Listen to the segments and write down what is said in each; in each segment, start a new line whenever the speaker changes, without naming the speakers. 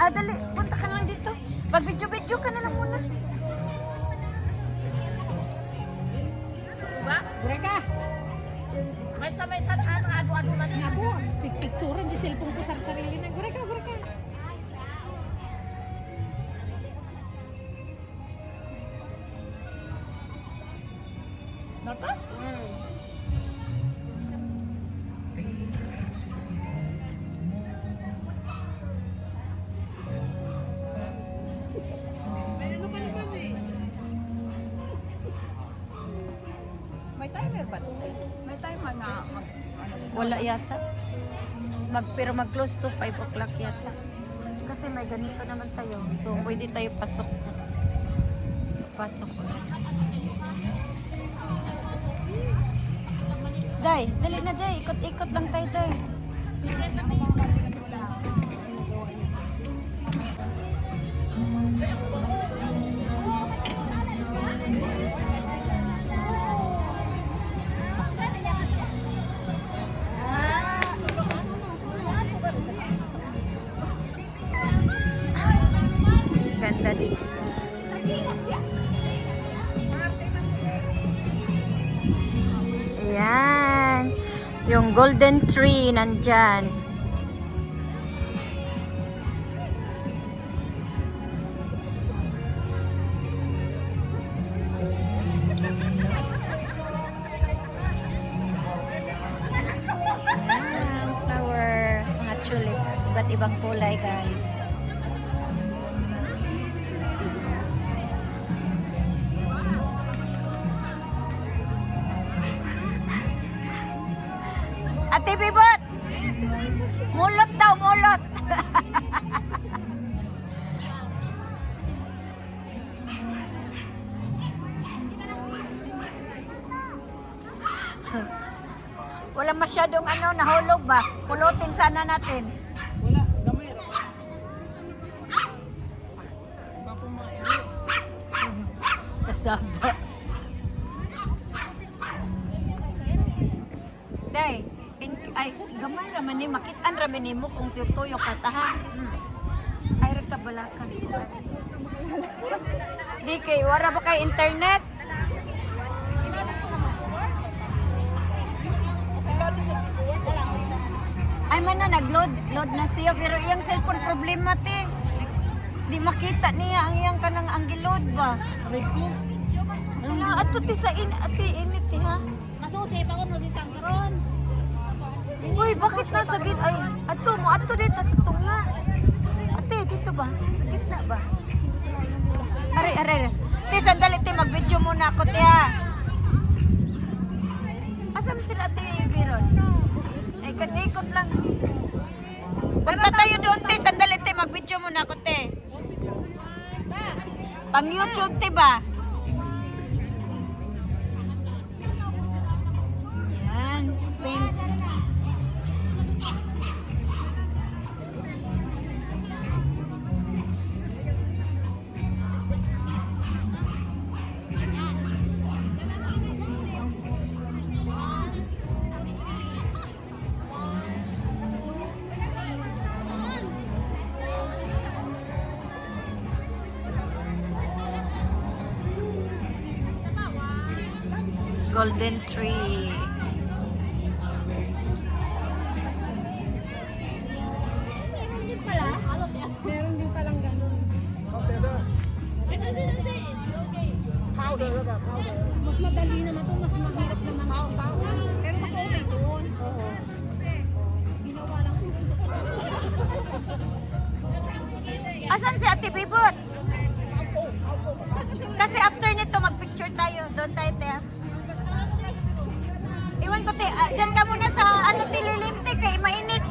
dali. Punta ka lang dito. Mag-video-video ka na lang muna.
Diba?
Gure ka.
May sa adu-adu na niya.
Ako, picturean di cellphone ko sa sarili na. Gure ka, gure ka.
Natas?
May ano pa naman eh. May timer ba? May timer na
Wala yata. Pero mag-close to 5 o'clock yata. Kasi may ganito naman tayo. So, pwede tayo pasok. Pasok ulit. Day, dali na day. Ikot-ikot lang tayo day. Ganda dito. Ayan. Yung golden tree nandyan. Ayan, flower. Mga tulips. Iba't ibang kulay guys. Ate Bibot! Mulot daw, mulot! Wala masyadong nahulog ba? Pulutin sana natin.
wala, gamay ra.
Kasaba. Day, ay, gamay raman ni, makitaan raman ni mo kung tuyo ka ta ha. Ay, ka balakas ko. Di kay, wala ba kay internet? Ay man na, nag-load na siya, pero iyang cellphone problema te. Di makita niya ang iyang kanang anggilod ba?
Rico.
Ato ti sa init ti ha.
Masusi pa ko no si Sangkaron.
Uy, bakit nasa git? Ay, ato dito sa tunga. Ate, dito ba? Gitna ba? Are. Te, sandali te, mag-video muna ako te ha. Asam sila te, Biron? Ikot-ikot lang. Punta tayo doon te, sandali te, mag-video muna ako te. Pang YouTube te ba? Yan, paint. Golden tree.
Meron din palang ganun. Mas madali naman to, mas mahirap naman kasi to. Pero mas okay doon. Oo. Ginawa lang ko.
Asan si Ate Bibot? Kasi after nito mag-picture tayo. Doon tayo, te. Iwan ko, te. Diyan ka muna sa tililim, te. Kay mainit.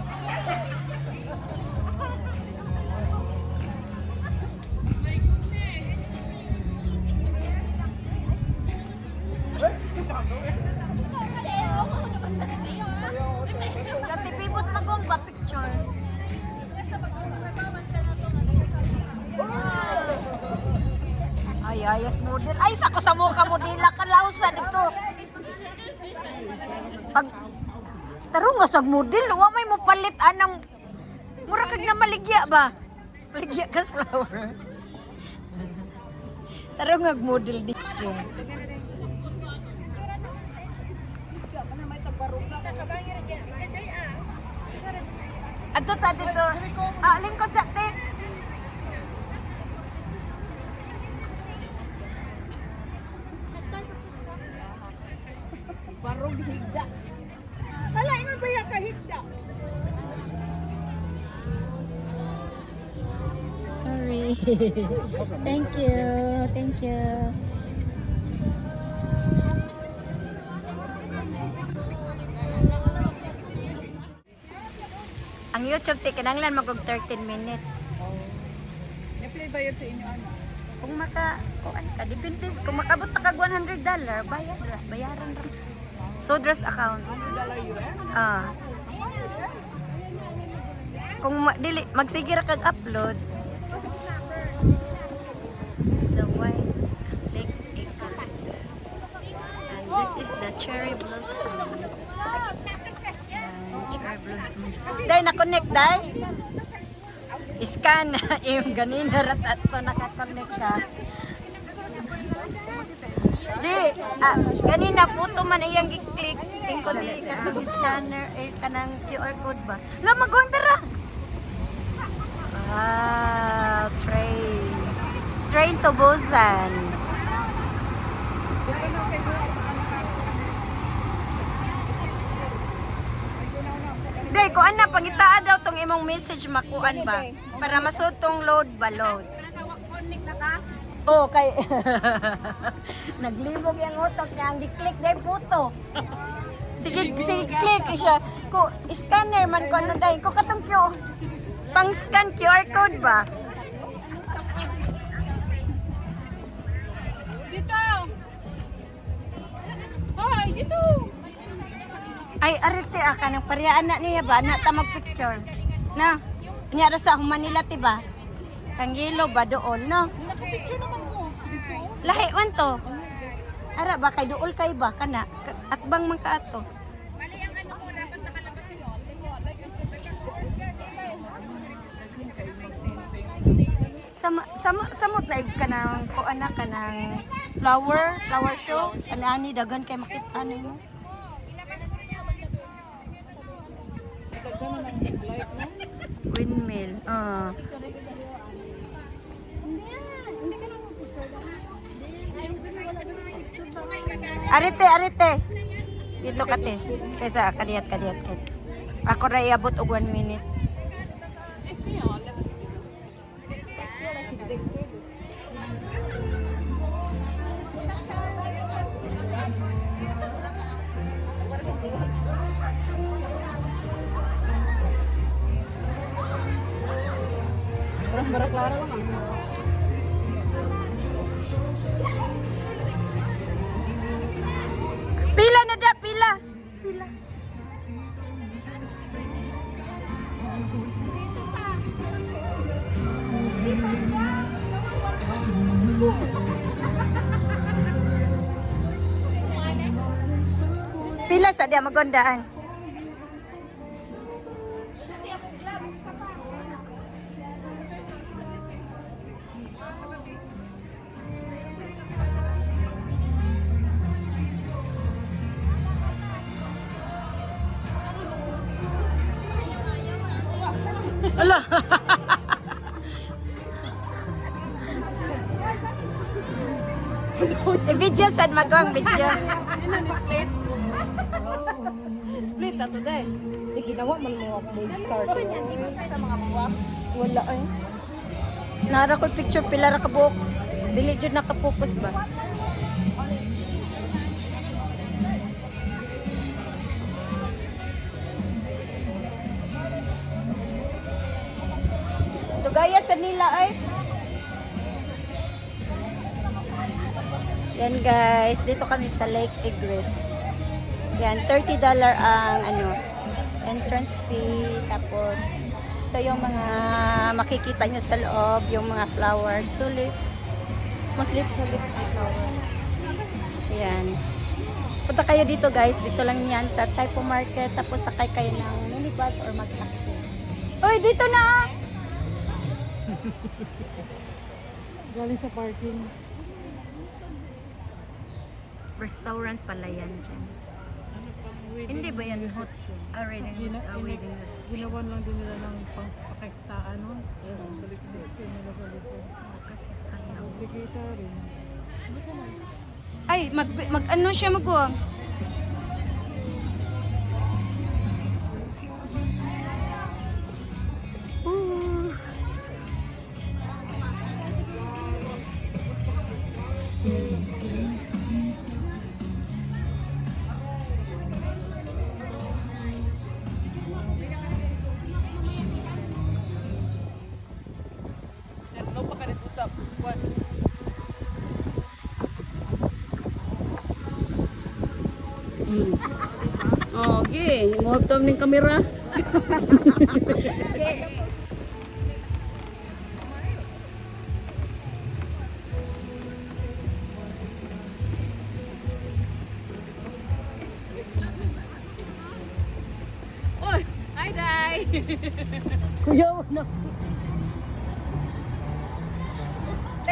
Ate Bibot, magong ba picture? Ay, ayos model. Ay, sako sa mukha modela ka lausa dito. Pag taro nga sa model, wa may mo palit anang mura kag na maligya ba? Pligya kas flower. Tarong model dito. Ato ta dito. Lingkod sa te.
Barog higda. Hala, ingon ba yung kahigda?
Sorry. Thank you. Thank you. Ang YouTube ti kinahanglan magog 13 minutes.
Na-play ba yun sa inyo ano?
Kung kuan ka depende kung makabot na kag $100, bayaran ra. Sodras account.
$100 US?
Kung dili magsige ra kag upload. This is the white lake egret. And this is the cherry blossom. Cherry blossom. Day na-connect day. Scan im ganina rat ato naka-connect ka. Ganina photo man iyang gi-click. Tingko di katong scanner kanang QR code ba. La magondara. Train to Busan. Day, ko ana pangitaa daw tong imong message makuan ba para masud tong load ba load.
Connect na ka?
Oh, kay naglibog yung utok niya ang gi-click day photo. Sige click siya. Ko scanner man ko ano day ko katong pang scan QR code ba?
Dito! Hoy, dito!
Ay, arete kanang pariyaan na niya ba? Na ta mag-picture. Na, niya ra sa Manila tiba. Kang yellow ba dool, no?
Naka-picture naman ko. Dito.
Lahi man to. Ara ba kay dool kay ba kana? At bang man ka ato?
Mali ang ano ko, dapat nakalabas yun.
Samot na ig kanang kuan na kanang flower show. Ani dagan kay makita nimo. Windmill. Arete. Dito kate. Kaysa kadiyat. Ako ra iabot og 1 minute.
Bara-bara lang ah.
Pila na da, pila. Pila sa dia magondaan. Ala. Video sad magawang video.
Ano ni split? Split na to day. Di ginawa man mo ako mag-start. Sa mga buwak.
Wala ay. Nara ko picture pila ra ka buok. Dili jud naka-focus ba? Tugaya sa nila ay. Yan guys, dito kami sa Lake Egret. Yan, $30 ang entrance fee. Tapos, ito yung mga makikita nyo sa loob, yung mga flower, tulips. Tulips na flower. Yan. Punta kayo dito guys, dito lang yan sa Taipo Market. Tapos sakay kayo ng minibus or mag-taxi. Uy, dito na!
Galing sa parking.
Restaurant pala yan dyan. Hindi ba yan hot? Wedding reception.
Ginawan lang din nila ng pangpakektaan nun. Sa likod. Explain nila sa likod.
Kasi sayang.
Obligatory.
Ay, ano siya magkuha?
Ano pa ka rin usap? What?
Oh, okay. Mo haptam ning kamera.
Oy, hi Day.
Kuya na.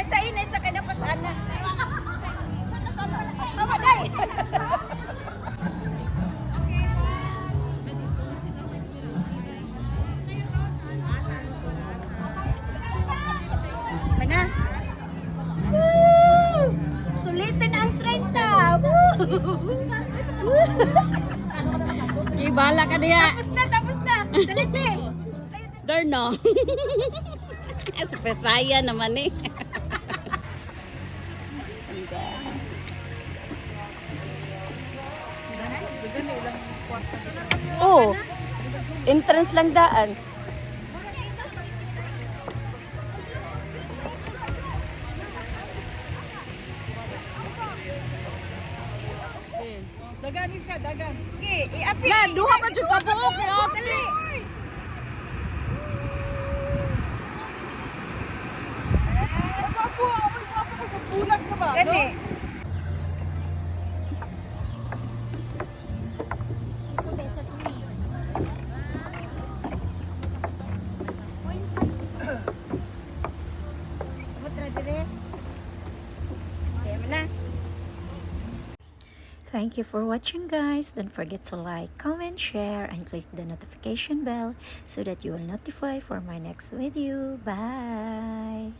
Sa inay sa kanya pasana. Tama day. Mana? Woo! Sulitin ang 30. Woo!
Ibala ka diha.
Tapos na. Sulitin.
Darno. Espesaya naman eh.
Oh, entrance lang daan.
Dagani siya, dagan.
Okay, i-api.
Lan, duha pa jud ka buok ni ate.
Dali.
Bulag ka ba?
Gani. Thank you for watching, guys. Don't forget to like, comment, share, and click the notification bell so that you will notify for my next video. Bye!